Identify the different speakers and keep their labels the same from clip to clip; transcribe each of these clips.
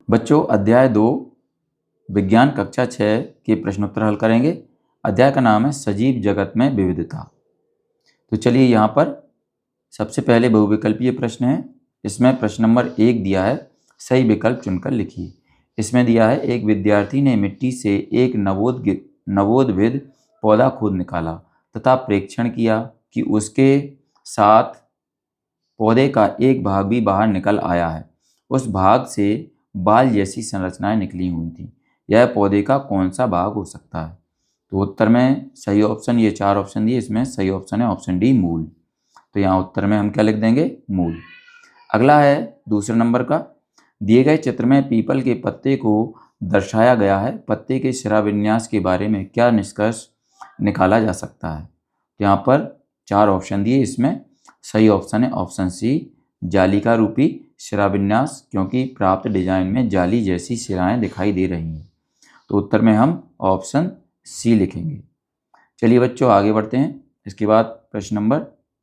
Speaker 1: बच्चों, अध्याय 2 विज्ञान कक्षा 6 के प्रश्नोत्तर हल करेंगे। अध्याय का नाम है सजीव जगत में विविधता। तो चलिए यहाँ पर सबसे पहले बहुविकल्पीय प्रश्न है। इसमें प्रश्न नंबर 1 दिया है, सही विकल्प चुनकर लिखिए। इसमें दिया है, एक विद्यार्थी ने मिट्टी से एक नवोद्भिद पौधा खोद निकाला तथा प्रेक्षण किया कि उसके साथ पौधे का एक भाग भी बाहर निकल आया है। उस भाग से बाल जैसी संरचनाएं निकली हुई थी। यह पौधे का कौन सा भाग हो सकता है? तो उत्तर में सही ऑप्शन, ये 4 ऑप्शन दिए, इसमें सही ऑप्शन है ऑप्शन डी, मूल। तो यहाँ उत्तर में हम क्या लिख देंगे? मूल। अगला है दूसरे नंबर का, दिए गए चित्र में पीपल के पत्ते को दर्शाया गया है। पत्ते के शिराविन्यास के बारे में क्या निष्कर्ष निकाला जा सकता है? यहाँ पर 4 ऑप्शन दिए, इसमें सही ऑप्शन है ऑप्शन सी, जालिका रूपी शिराविन्यास, क्योंकि प्राप्त डिजाइन में जाली जैसी शिराएं दिखाई दे रही हैं। तो उत्तर में हम ऑप्शन सी लिखेंगे। चलिए बच्चों आगे बढ़ते हैं। इसके बाद प्रश्न नंबर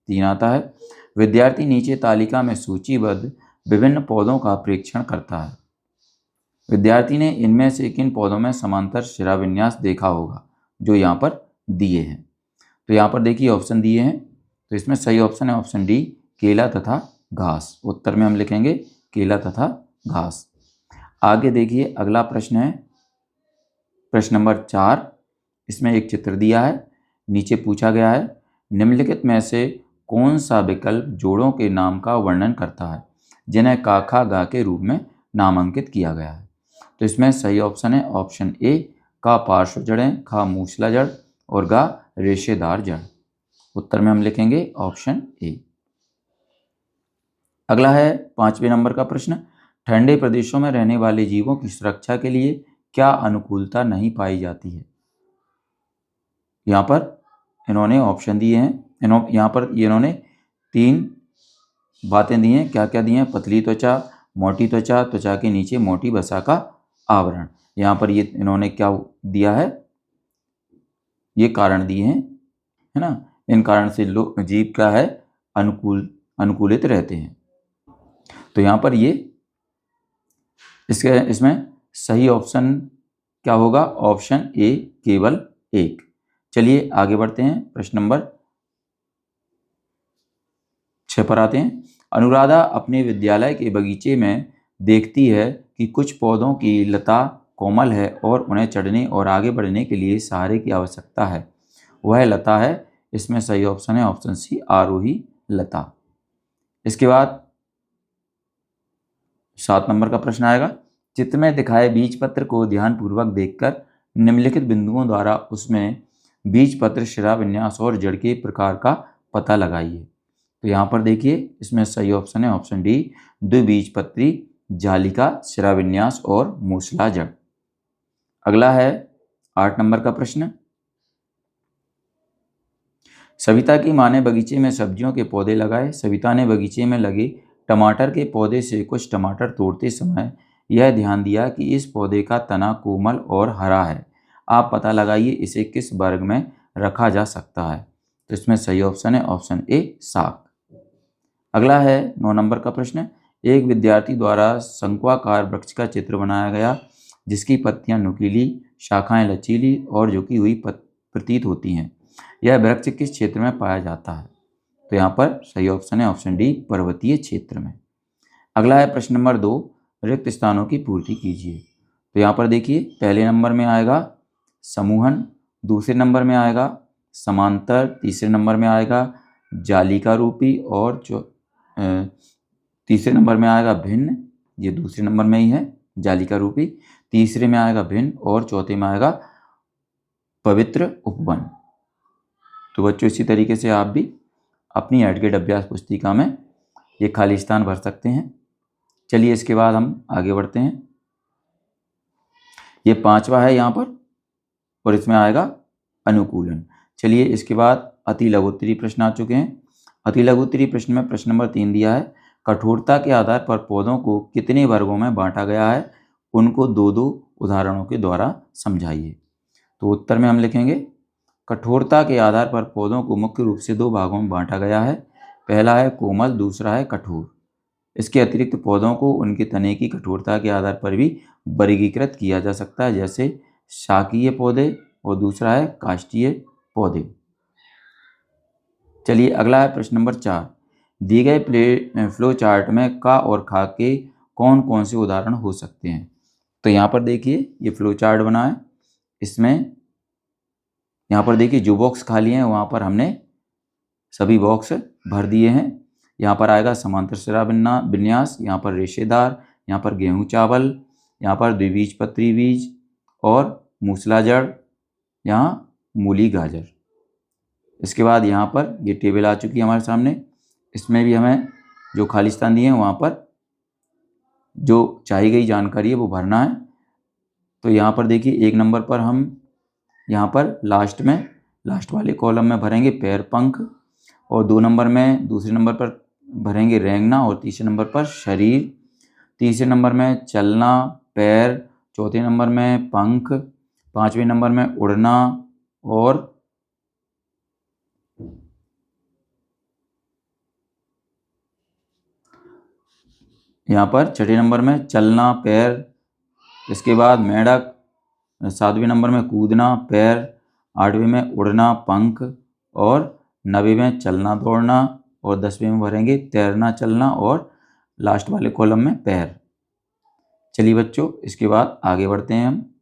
Speaker 1: 3 आता है, विद्यार्थी नीचे तालिका में सूचीबद्ध विभिन्न पौधों का परीक्षण करता है। विद्यार्थी ने इनमें से किन पौधों में समांतर शिराविन्यास देखा होगा, जो यहाँ पर दिए हैं? तो यहाँ पर देखिए ऑप्शन दिए हैं, तो इसमें सही ऑप्शन है ऑप्शन डी, केला तथा घास। उत्तर में हम लिखेंगे केला तथा घास। आगे देखिए अगला प्रश्न है प्रश्न नंबर 4। इसमें एक चित्र दिया है, नीचे पूछा गया है, निम्नलिखित में से कौन सा विकल्प जोड़ों के नाम का वर्णन करता है जिन्हें का खा गा के रूप में नामांकित किया गया है? तो इसमें सही ऑप्शन है ऑप्शन ए, का पार्श्व जड़ें, खा मूसला जड़ और गा रेशेदार जड़। उत्तर में हम लिखेंगे ऑप्शन ए। अगला है 5वें नंबर का प्रश्न, ठंडे प्रदेशों में रहने वाले जीवों की सुरक्षा के लिए क्या अनुकूलता नहीं पाई जाती है? यहाँ पर इन्होंने ऑप्शन दिए हैं, यहाँ पर इन्होंने 3 बातें दी हैं। क्या क्या दी हैं? पतली त्वचा, मोटी त्वचा, त्वचा के नीचे मोटी वसा का आवरण। यहाँ पर ये इन्होंने क्या दिया है? ये कारण दिए हैं, है ना। इन कारण से जीव क्या है? अनुकूलित रहते हैं। तो यहाँ पर ये इसमें सही ऑप्शन क्या होगा? ऑप्शन ए, केवल 1। चलिए आगे बढ़ते हैं, प्रश्न नंबर 6 पर आते हैं। अनुराधा अपने विद्यालय के बगीचे में देखती है कि कुछ पौधों की लता कोमल है और उन्हें चढ़ने और आगे बढ़ने के लिए सहारे की आवश्यकता है। वह लता है, इसमें सही ऑप्शन है ऑप्शन सी, आरोही लता। इसके बाद 7 नंबर का प्रश्न आएगा, चित्र में दिखाए बीज पत्र को ध्यानपूर्वक देखकर निम्नलिखित बिंदुओं द्वारा उसमें बीज पत्र शिराविन्यास और जड़ के प्रकार का पता लगाइए। तो यहाँ पर देखिए इसमें सही ऑप्शन है ऑप्शन डी, द्विबीजपत्री, जालिका, शिराविन्यास और मूसला जड़। अगला है 8 नंबर का प्रश्न, सविता की मां ने बगीचे में सब्जियों के पौधे लगाए। सविता ने बगीचे में लगे टमाटर के पौधे से कुछ टमाटर तोड़ते समय यह ध्यान दिया कि इस पौधे का तना कोमल और हरा है। आप पता लगाइए इसे किस वर्ग में रखा जा सकता है? तो इसमें सही ऑप्शन है ऑप्शन ए, साग। अगला है 9 नंबर का प्रश्न, एक विद्यार्थी द्वारा शंक्वाकार वृक्ष का चित्र बनाया गया जिसकी पत्तियां नुकीली, शाखाएं लचीली और झुकी हुई प्रतीत होती हैं। यह वृक्ष किस क्षेत्र में पाया जाता है? तो यहाँ पर सही ऑप्शन है ऑप्शन डी, पर्वतीय क्षेत्र में। अगला है प्रश्न नंबर 2, रिक्त स्थानों की पूर्ति कीजिए। तो यहाँ पर देखिए पहले नंबर में आएगा समूहन, दूसरे नंबर में आएगा समांतर, तीसरे नंबर में आएगा जालिका रूपी और तीसरे नंबर में आएगा भिन्न, ये दूसरे नंबर में ही है जालिका रूपी, तीसरे में आएगा भिन्न और चौथे में आएगा पवित्र उपवन। तो बच्चों इसी तरीके से आप भी अपनी एडगेड अभ्यास पुस्तिका में ये खाली स्थान भर सकते हैं। चलिए इसके बाद हम आगे बढ़ते हैं। ये 5वां है यहाँ पर और इसमें आएगा अनुकूलन। चलिए इसके बाद अति लघुत्तरी प्रश्न आ चुके हैं। अति लघुत्तरी प्रश्न में प्रश्न नंबर 3 दिया है, कठोरता के आधार पर पौधों को कितने वर्गों में बांटा गया है? उनको 2-2 उदाहरणों के द्वारा समझाइए। तो उत्तर में हम लिखेंगे, कठोरता के आधार पर पौधों को मुख्य रूप से 2 भागों में बांटा गया है। पहला है कोमल, दूसरा है कठोर। इसके अतिरिक्त पौधों को उनके तने की कठोरता के आधार पर भी वर्गीकृत किया जा सकता है, जैसे शाकीय पौधे और दूसरा है काष्ठीय पौधे। चलिए अगला है प्रश्न नंबर 4। दिए गए फ्लो चार्ट में का और खा के कौन कौन से उदाहरण हो सकते हैं। तो यहाँ पर देखिए ये फ्लो चार्ट बना है, इसमें यहाँ पर देखिए जो बॉक्स खाली हैं वहाँ पर हमने सभी बॉक्स भर दिए हैं। यहाँ पर आएगा समांतर सिरा विन्यास, यहाँ पर रेशेदार, यहाँ पर गेहूं चावल, यहाँ पर द्विबीजपत्री बीज और मूसला जड़, यहाँ मूली गाजर। इसके बाद यहाँ पर ये टेबल आ चुकी है हमारे सामने, इसमें भी हमें जो खाली स्थान दिए हैं वहाँ पर जो चाही गई जानकारी है वो भरना है। तो यहाँ पर देखिए 1 नंबर पर हम यहाँ पर लास्ट वाले कॉलम में भरेंगे पैर पंख, और 2 नंबर में दूसरे नंबर पर भरेंगे रेंगना, और तीसरे नंबर पर शरीर, तीसरे नंबर में चलना पैर, चौथे नंबर में पंख, 5वें नंबर में उड़ना, और यहाँ पर छठे नंबर में चलना पैर, इसके बाद मेंढक, 7वें नंबर में कूदना पैर, 8वें में उड़ना पंख, और 9वें में चलना दौड़ना, और 10वें में भरेंगे तैरना चलना, और लास्ट वाले कॉलम में पैर। चलिए बच्चों इसके बाद आगे बढ़ते हैं हम।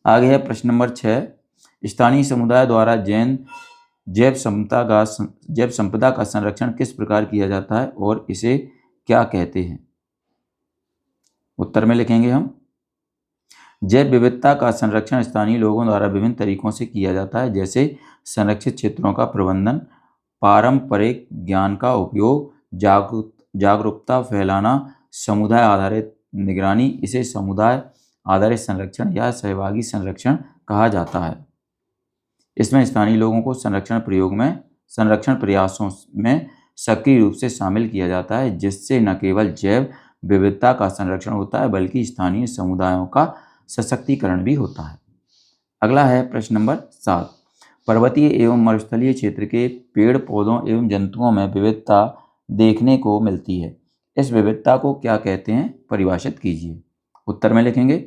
Speaker 1: आगे है प्रश्न नंबर 6। स्थानीय समुदाय द्वारा जैव संपदा का संरक्षण किस प्रकार किया जाता है और इसे क्या कहते हैं। उत्तर में लिखेंगे हम। जैव विविधता का संरक्षण स्थानीय लोगों द्वारा विभिन्न तरीकों से किया जाता है, जैसे संरक्षित क्षेत्रों का प्रबंधन, पारंपरिक ज्ञान का उपयोग, जागरूकता फैलाना, समुदाय आधारित निगरानी। इसे समुदाय आधारित संरक्षण या सहभागी संरक्षण कहा जाता है। इसमें स्थानीय लोगों को संरक्षण प्रयासों में सक्रिय रूप से शामिल किया जाता है, जिससे न केवल जैव विविधता का संरक्षण होता है बल्कि स्थानीय समुदायों का सशक्तिकरण भी होता है। अगला है प्रश्न नंबर 7। पर्वतीय एवं मरुस्थलीय क्षेत्र के पेड़ पौधों एवं जंतुओं में विविधता देखने को मिलती है, इस विविधता को क्या कहते हैं, परिभाषित कीजिए। उत्तर में लिखेंगे।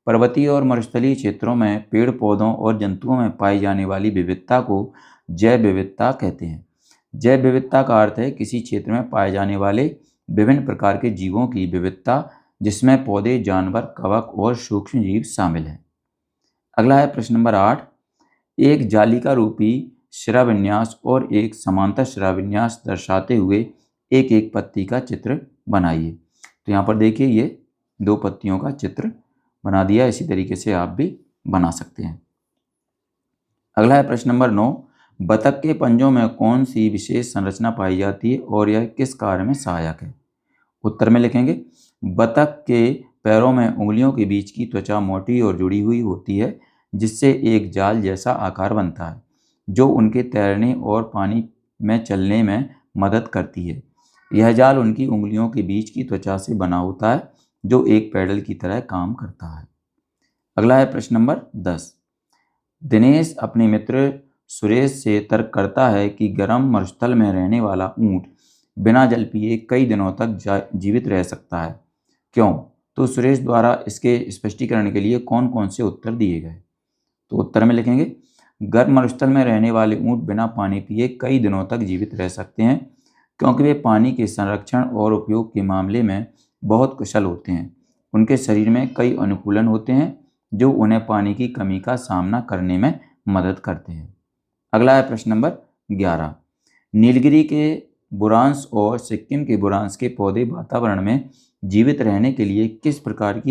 Speaker 1: पर्वतीय और मरुस्थलीय क्षेत्रों में पेड़ पौधों और जंतुओं में पाई जाने वाली विविधता को जैव विविधता कहते हैं। जैव विविधता का अर्थ है किसी क्षेत्र में पाए जाने वाले विभिन्न प्रकार के जीवों की विविधता, जिसमें पौधे, जानवर, कवक और सूक्ष्म जीव शामिल हैं। अगला है प्रश्न नंबर 8। एक जालिका रूपी शिराविन्यास और एक समांतर शिराविन्यास दर्शाते हुए एक एक पत्ती का चित्र बनाइए। तो यहाँ पर देखिए ये 2 पत्तियों का चित्र बना दिया, इसी तरीके से आप भी बना सकते हैं। अगला है प्रश्न नंबर 9। बतख के पंजों में कौन सी विशेष संरचना पाई जाती है और यह किस कार्य में सहायक है। उत्तर में लिखेंगे। बतख के पैरों में उंगलियों के बीच की त्वचा मोटी और जुड़ी हुई होती है, जिससे एक जाल जैसा आकार बनता है, जो उनके तैरने और पानी में चलने में मदद करती है। यह जाल उनकी उंगलियों के बीच की त्वचा से बना होता है, जो एक पैडल की तरह काम करता है। अगला है प्रश्न नंबर 10। दिनेश अपने मित्र सुरेश से तर्क करता है कि गर्म मरुस्थल में रहने वाला ऊंट बिना जल पिए कई दिनों तक जीवित रह सकता है, क्यों। तो सुरेश द्वारा इसके स्पष्टीकरण के लिए कौन कौन से उत्तर दिए गए। तो उत्तर में लिखेंगे। गर्म मरुस्थल में रहने वाले ऊंट बिना पानी पिए कई दिनों तक जीवित रह सकते हैं, क्योंकि वे पानी के संरक्षण और उपयोग के मामले में बहुत कुशल होते हैं। उनके शरीर में कई अनुकूलन होते हैं जो उन्हें पानी की कमी का सामना करने में मदद करते हैं। अगला है प्रश्न नंबर 11। नीलगिरी के बुरांश और सिक्किम के बुरांश के पौधे वातावरण में जीवित रहने के लिए किस प्रकार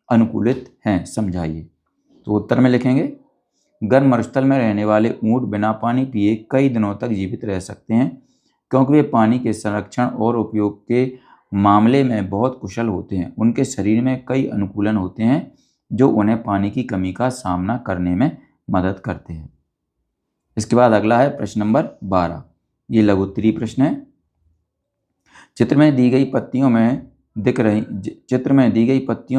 Speaker 1: अनुकूलित हैं, समझाइए। तो उत्तर में लिखेंगे। गर्म मरुस्थल में रहने वाले ऊंट बिना पानी पिए कई दिनों तक जीवित रह सकते हैं, क्योंकि वे पानी के संरक्षण और उपयोग के मामले में बहुत कुशल होते हैं। उनके शरीर में कई अनुकूलन होते हैं जो उन्हें पानी की कमी का सामना करने में मदद करते हैं। इसके बाद अगला है प्रश्न नंबर 12। ये लघु उत्तरीय प्रश्न है। चित्र में दी गई पत्तियों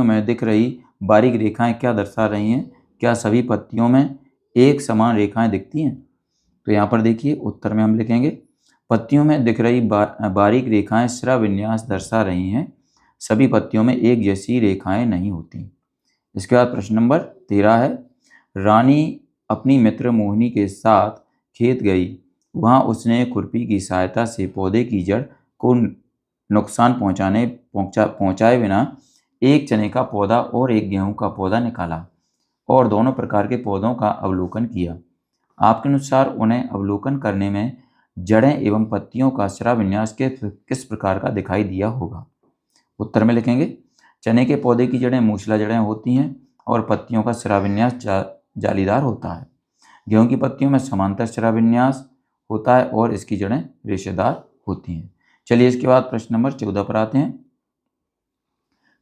Speaker 1: में दिख रही बारीक रेखाएं क्या दर्शा रही हैं। क्या सभी पत्तियों में एक समान रेखाएं दिखती हैं। तो यहाँ पर देखिए उत्तर में हम लिखेंगे। पत्तियों में दिख रही बारीक रेखाएं श्रव विन्यास दर्शा रही हैं। सभी पत्तियों में एक जैसी रेखाएं नहीं होती। इसके बाद प्रश्न नंबर 13 है, रानी अपनी मित्र मोहिनी के साथ खेत गई। वहां उसने खुरपी की सहायता से पौधे की जड़ को नुकसान पहुंचाए बिना एक चने का पौधा और एक गेहूं का पौधा निकाला और दोनों प्रकार के पौधों का अवलोकन किया। आपके अनुसार उन्हें अवलोकन करने में जड़ें एवं पत्तियों का श्रव विन्यास किस प्रकार का दिखाई दिया होगा? उत्तर में लिखेंगे, चने के पौधे की जड़ें मूसला जड़ें होती हैं और पत्तियों का श्रव विन्यास जालीदार होता है। गेहूं की पत्तियों में समांतर श्रव विन्यास होता है और इसकी जड़ें रेशेदार होती हैं। चलिए इसके बाद प्रश्न नंबर 14 पर आते हैं।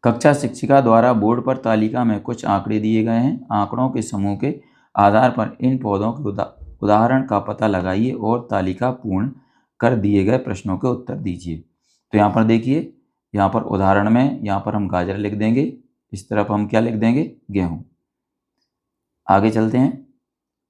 Speaker 1: कक्षा शिक्षिका द्वारा बोर्ड पर तालिका में कुछ आंकड़े दिए गए हैं। आंकड़ों के समूह के आधार पर इन पौधों के उदाहरण का पता लगाइए और तालिका पूर्ण कर दिए गए प्रश्नों के उत्तर दीजिए। तो यहाँ पर देखिए, यहाँ पर उदाहरण में यहाँ पर हम गाजर लिख देंगे, इस तरफ हम क्या लिख देंगे? गेहूं। आगे चलते हैं।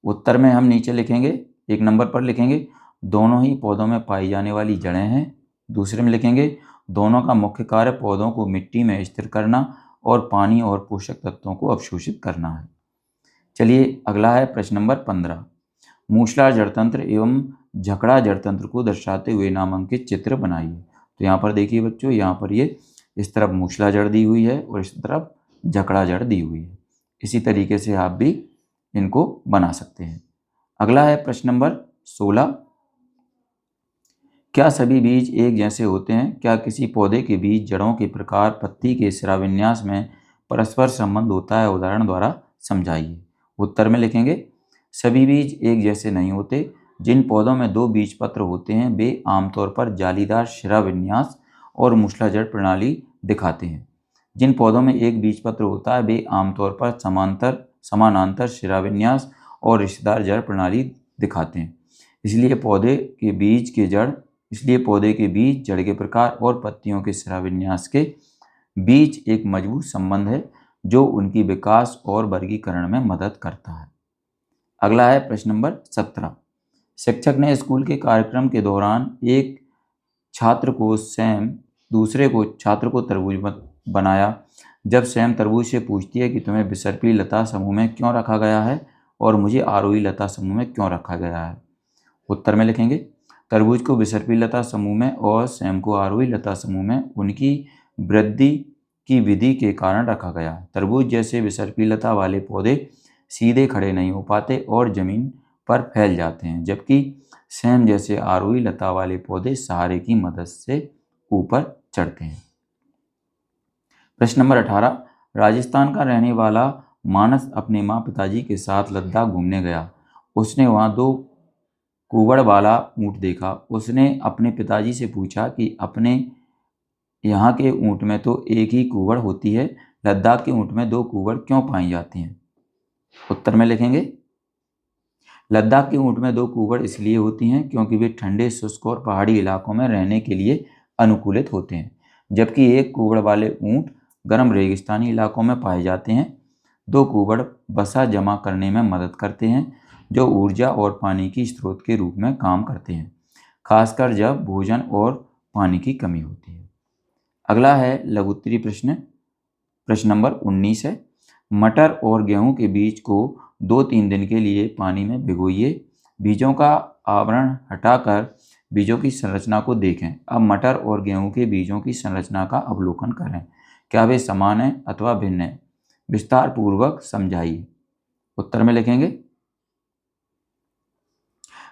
Speaker 1: उत्तर में हम नीचे लिखेंगे, 1 नंबर पर लिखेंगे दोनों ही पौधों में पाई जाने वाली जड़ें हैं। दूसरे में लिखेंगे दोनों का मुख्य कार्य पौधों को मिट्टी में स्थिर करना और पानी और पोषक तत्वों को अवशोषित करना है। चलिए अगला है प्रश्न नंबर 15। मूसला जड़तंत्र एवं झकड़ा जड़तंत्र को दर्शाते हुए नामांकित चित्र बनाइए। तो यहाँ पर देखिए बच्चों, यहाँ पर ये इस तरफ मूसला जड़ दी हुई है और इस तरफ झकड़ा जड़ दी हुई है। इसी तरीके से आप भी इनको बना सकते हैं। अगला है प्रश्न नंबर 16। क्या सभी बीज एक जैसे होते हैं? क्या किसी पौधे के बीज, जड़ों के प्रकार, पत्ती के श्रवविन्यास में परस्पर संबंध होता है? उदाहरण द्वारा समझाइए। उत्तर में लिखेंगे सभी बीज एक जैसे नहीं होते। जिन पौधों में 2 बीज पत्र होते हैं वे आमतौर पर जालीदार श्रवविन्यास और मूसलाजड़ प्रणाली दिखाते हैं। जिन पौधों में एक बीज पत्र होता है वे आमतौर पर समानांतर श्रवविन्यास और रिश्तेदार जड़ प्रणाली दिखाते हैं। इसलिए पौधे के बीज, जड़ के प्रकार और पत्तियों के श्रवविन्यास के बीच एक मजबूत संबंध है जो उनकी विकास और वर्गीकरण में मदद करता है। अगला है प्रश्न नंबर 17। शिक्षक ने स्कूल के कार्यक्रम के दौरान एक छात्र को सैम, दूसरे को छात्र को तरबूज बनाया। जब सैम तरबूज से पूछती है कि तुम्हें विसर्पी लता समूह में क्यों रखा गया है और मुझे आरोही लता समूह में क्यों रखा गया है? उत्तर में लिखेंगे तरबूज को विसर्पी लता समूह में और सैम को आरोही लता समूह में उनकी वृद्धि की विधि के कारण रखा गया। तरबूज जैसे विसर्पी लता वाले पौधे सीधे खड़े नहीं हो पाते और जमीन पर फैल जाते हैं, जबकि सैम जैसे आरोही लता वाले पौधे सहारे की मदद से ऊपर चढ़ते हैं। प्रश्न नंबर 18। राजस्थान का रहने वाला मानस अपने माँ पिताजी के साथ लद्दाख घूमने गया। उसने वहाँ 2 कुबड़ वाला ऊँट देखा। उसने अपने पिताजी से पूछा कि अपने यहाँ के ऊँट में तो एक ही कुबड़ होती है, लद्दाख के ऊँट में 2 कुबड़ क्यों पाई जाती हैं? उत्तर में लिखेंगे लद्दाख के ऊँट में 2 कुबड़ इसलिए होती हैं क्योंकि वे ठंडे, शुष्क और पहाड़ी इलाकों में रहने के लिए अनुकूलित होते हैं, जबकि एक कुबड़ वाले ऊँट गर्म रेगिस्तानी इलाकों में पाए जाते हैं। 2 कुबड़ वसा जमा करने में मदद करते हैं, जो ऊर्जा और पानी की स्रोत के रूप में काम करते हैं, खासकर जब भोजन और पानी की कमी होती है। अगला है लघुत्तरीय प्रश्न। प्रश्न नंबर 19 है, मटर और गेहूं के बीज को 2-3 दिन के लिए पानी में भिगोइए। बीजों का आवरण हटाकर बीजों की संरचना को देखें। अब मटर और गेहूं के बीजों की संरचना का अवलोकन करें। क्या वे समान हैं अथवा भिन्न हैं? विस्तार पूर्वक समझाइए। उत्तर में लिखेंगे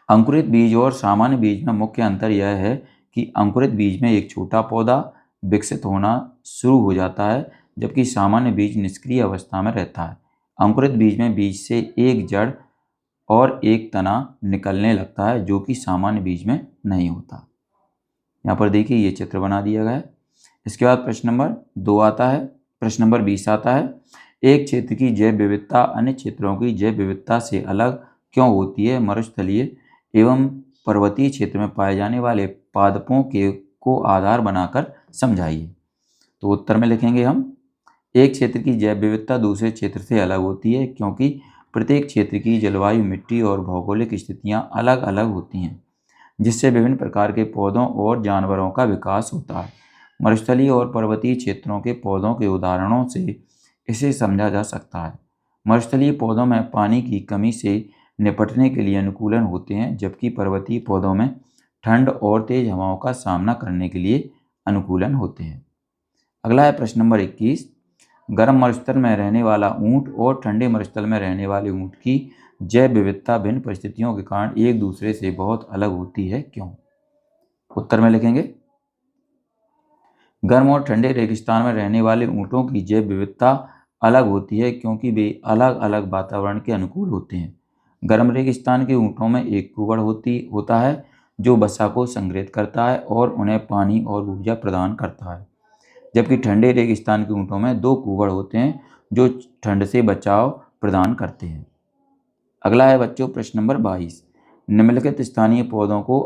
Speaker 1: अंकुरित बीज और सामान्य बीज में मुख्य अंतर यह है कि अंकुरित बीज में एक छोटा पौधा विकसित होना शुरू हो जाता है, जबकि सामान्य बीज निष्क्रिय अवस्था में रहता है। अंकुरित बीज में बीज से एक जड़ और एक तना निकलने लगता है, जो कि सामान्य बीज में नहीं होता। यहाँ पर देखिए ये चित्र बना दिया गया है। इसके बाद प्रश्न नंबर 2 आता है। प्रश्न नंबर 20 आता है, एक क्षेत्र की जैव विविधता अन्य क्षेत्रों की जैव विविधता से अलग क्यों होती है? मरुस्थलीय एवं पर्वतीय क्षेत्र में पाए जाने वाले पादपों को आधार बनाकर समझाइए। तो उत्तर में लिखेंगे हम एक क्षेत्र की जैव विविधता दूसरे क्षेत्र से अलग होती है क्योंकि प्रत्येक क्षेत्र की जलवायु, मिट्टी और भौगोलिक स्थितियां अलग अलग होती हैं। जिससे विभिन्न प्रकार के पौधों और जानवरों का विकास होता है। मरुस्थलीय और पर्वतीय क्षेत्रों के पौधों के उदाहरणों से इसे समझा जा सकता है। मरुस्थलीय पौधों में पानी की कमी से निपटने के लिए अनुकूलन होते हैं, जबकि पर्वतीय पौधों में ठंड और तेज हवाओं का सामना करने के लिए अनुकूलन होते हैं। अगला है प्रश्न नंबर 21। गर्म मरुस्थल में रहने वाला ऊंट और ठंडे मरुस्थल में रहने वाले ऊंट की जैव विविधता भिन्न परिस्थितियों के कारण एक दूसरे से बहुत अलग होती है, क्यों? उत्तर में लिखेंगे, गर्म और ठंडे रेगिस्तान में रहने वाले ऊंटों की जैव विविधता अलग होती है क्योंकि वे अलग अलग वातावरण के अनुकूल होते हैं। गर्म रेगिस्तान के ऊंटों में एक कूबड़ होता है जो वसा को संग्रहित करता है और उन्हें पानी और ऊर्जा प्रदान करता है, जबकि ठंडे रेगिस्तान के ऊंटों में दो कूबड़ होते हैं जो ठंड से बचाव प्रदान करते हैं। अगला है बच्चों प्रश्न नंबर 22। निम्नलिखित स्थानीय पौधों को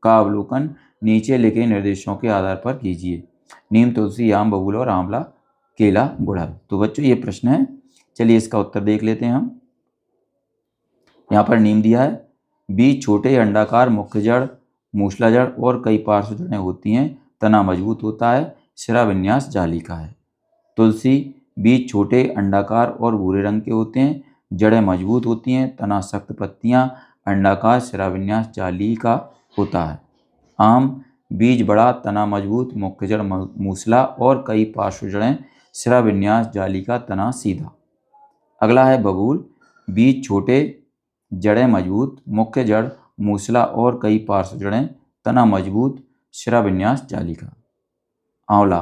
Speaker 1: अवलोकन नीचे लिखे निर्देशों के आधार पर कीजिए। नीम, तुलसी, आम, बबूल और आंवला, केला, गुड़हल। तो बच्चों ये प्रश्न है, चलिए इसका उत्तर देख लेते हैं हम। यहाँ पर नीम दिया है, बीज छोटे, अंडाकार, मुख्य जड़, मूसला जड़ और कई पार्श्व जड़ें होती हैं, तना मजबूत होता है, सिरा विन्यास जाली का है। तुलसी, बीज छोटे, अंडाकार और भूरे रंग के होते हैं, जड़ें मजबूत होती हैं, तना सख्त, पत्तियां अंडाकार, सिरा विन्यास जाली का होता है। आम, बीज बड़ा, तना मजबूत, मुख्य जड़ मूसला और कई पार्श्व जड़ें, सिरा विन्यास जाली का, तना सीधा। अगला है बबूल, बीज छोटे, जड़ें मजबूत, मुख्य जड़ मूसला और कई पार्श्व जड़ें, तना मजबूत, सिरा विन्यास जाली का। आंवला,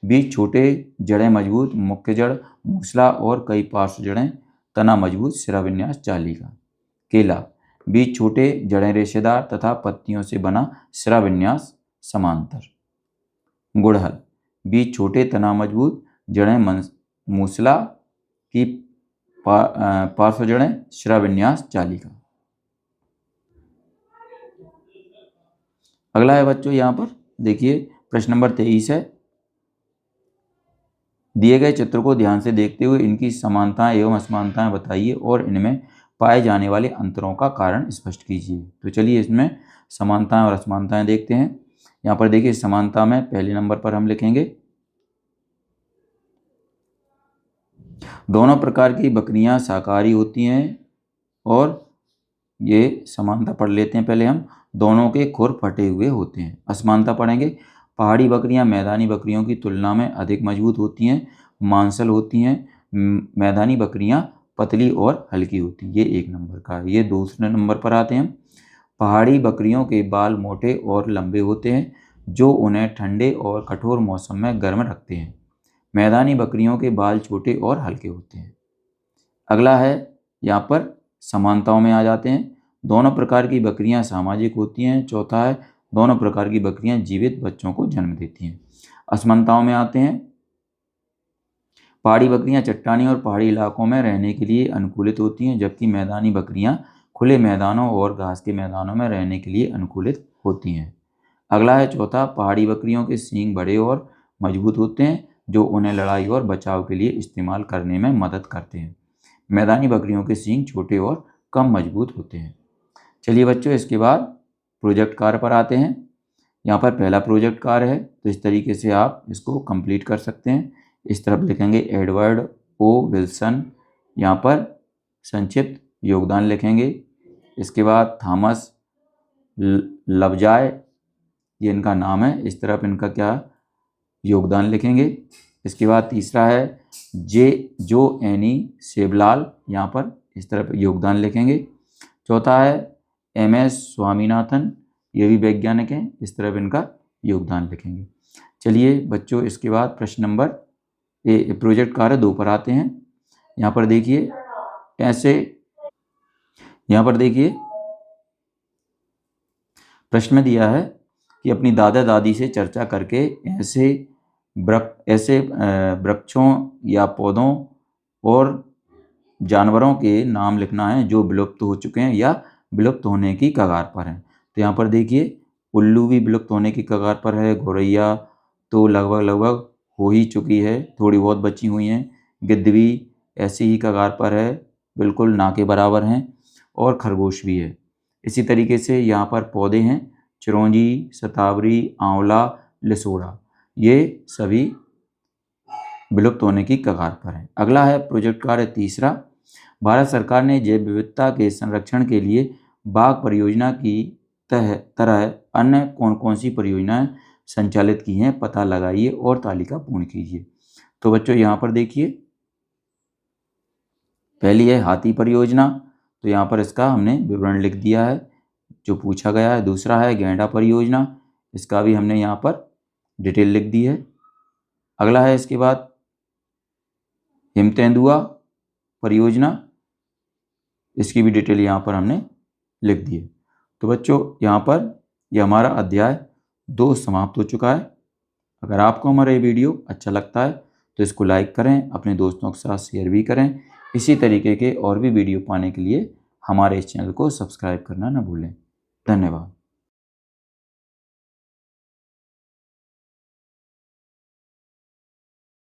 Speaker 1: बीज छोटे, जड़ें मजबूत, मुख्य जड़ मूसला और कई पार्श्व जड़ें, तना मजबूत, सिरा विन्यास जाली का। केला, बीज छोटे, जड़ें रेशेदार तथा पत्तियों से बना, सिरा विन्यास समांतर। गुड़हल, बीज छोटे, तना मजबूत, जड़ें मूसला की पार्श्व जड़ें, सिरा विन्यास जाली का। अगला है बच्चों यहाँ पर देखिए प्रश्न नंबर 23 है। दिए गए चित्र को ध्यान से देखते हुए इनकी समानताएं एवं असमानताएं बताइए और इनमें पाए जाने वाले अंतरों का कारण स्पष्ट कीजिए। तो चलिए इसमें समानताएं और असमानताएं देखते हैं। यहाँ पर देखिए समानता में पहले नंबर पर हम लिखेंगे, दोनों प्रकार की बकरियां शाकाहारी होती हैं और ये समानता पढ़ लेते हैं पहले हम, दोनों के खुर फटे हुए होते हैं। असमानता पढ़ेंगे, पहाड़ी बकरियां मैदानी बकरियों की तुलना में अधिक मजबूत होती हैं, मांसल होती हैं, मैदानी बकरियां पतली और हल्की होती हैं। ये एक नंबर का है। ये दूसरे नंबर पर आते हैं, पहाड़ी बकरियों के बाल मोटे और लंबे होते हैं जो उन्हें ठंडे और कठोर मौसम में गर्म रखते हैं। मैदानी बकरियों के बाल छोटे और हल्के होते हैं। अगला है यहाँ पर समानताओं में आ जाते हैं, दोनों प्रकार की बकरियां सामाजिक होती हैं। चौथा है दोनों प्रकार की बकरियां जीवित बच्चों को जन्म देती हैं। असमानताओं में आते हैं, पहाड़ी बकरियां चट्टानी और पहाड़ी इलाकों में रहने के लिए अनुकूलित होती हैं, जबकि मैदानी बकरियां खुले मैदानों और घास के मैदानों में रहने के लिए अनुकूलित होती हैं। अगला है चौथा, पहाड़ी बकरियों के सींग बड़े और मजबूत होते हैं जो उन्हें लड़ाई और बचाव के लिए इस्तेमाल करने में मदद करते हैं। मैदानी बकरियों के सींग छोटे और कम मजबूत होते हैं। चलिए बच्चों इसके बाद प्रोजेक्ट कार्य पर आते हैं। यहाँ पर पहला प्रोजेक्ट कार्य है, तो इस तरीके से आप इसको कंप्लीट कर सकते हैं। इस तरफ लिखेंगे एडवर्ड ओ विल्सन, यहाँ पर संक्षिप्त योगदान लिखेंगे। इसके बाद थॉमस लवजाय, ये इनका नाम है, इस तरफ इनका क्या योगदान लिखेंगे। इसके बाद तीसरा है जो एनी सेबलाल, यहाँ पर इस तरफ योगदान लिखेंगे। चौथा है MS स्वामीनाथन, ये भी वैज्ञानिक हैं, इस तरफ इनका योगदान लिखेंगे। चलिए बच्चों इसके बाद प्रश्न नंबर प्रोजेक्ट कार्य 2 पर आते हैं। यहाँ पर देखिए प्रश्न में दिया है कि अपनी दादा दादी से चर्चा करके ऐसे वृक्षों या पौधों और जानवरों के नाम लिखना है जो विलुप्त हो चुके हैं या विलुप्त होने की कगार पर हैं। तो यहाँ पर देखिए उल्लू भी विलुप्त होने की कगार पर है, गौरैया तो लगभग हो ही चुकी है, थोड़ी बहुत बची हुई हैं, गिद्ध भी ऐसी ही कगार पर है, बिल्कुल ना के बराबर हैं, और खरगोश भी है। इसी तरीके से यहाँ पर पौधे हैं चिरौंजी, शतावरी, आंवला, लिसोड़ा, ये सभी विलुप्त होने की कगार पर है। अगला है प्रोजेक्ट कार्य तीसरा, भारत सरकार ने जैव विविधता के संरक्षण के लिए बाघ परियोजना की तरह अन्य कौन कौन सी परियोजनाएं संचालित की हैं, पता लगाइए और तालिका पूर्ण कीजिए। तो बच्चों यहाँ पर देखिए, पहली है हाथी परियोजना, तो यहाँ पर इसका हमने विवरण लिख दिया है जो पूछा गया है। दूसरा है गैंडा परियोजना, इसका भी हमने यहाँ पर डिटेल लिख दी है। अगला है इसके बाद हिमतेंदुआ परियोजना, इसकी भी डिटेल यहाँ पर हमने लिख दी है। तो बच्चों यहाँ पर यह हमारा अध्याय 2 समाप्त हो चुका है। अगर आपको हमारा ये वीडियो अच्छा लगता है तो इसको लाइक करें, अपने दोस्तों के साथ शेयर भी करें। इसी तरीके के और भी वीडियो पाने के लिए हमारे इस चैनल को सब्सक्राइब करना ना भूलें। धन्यवाद।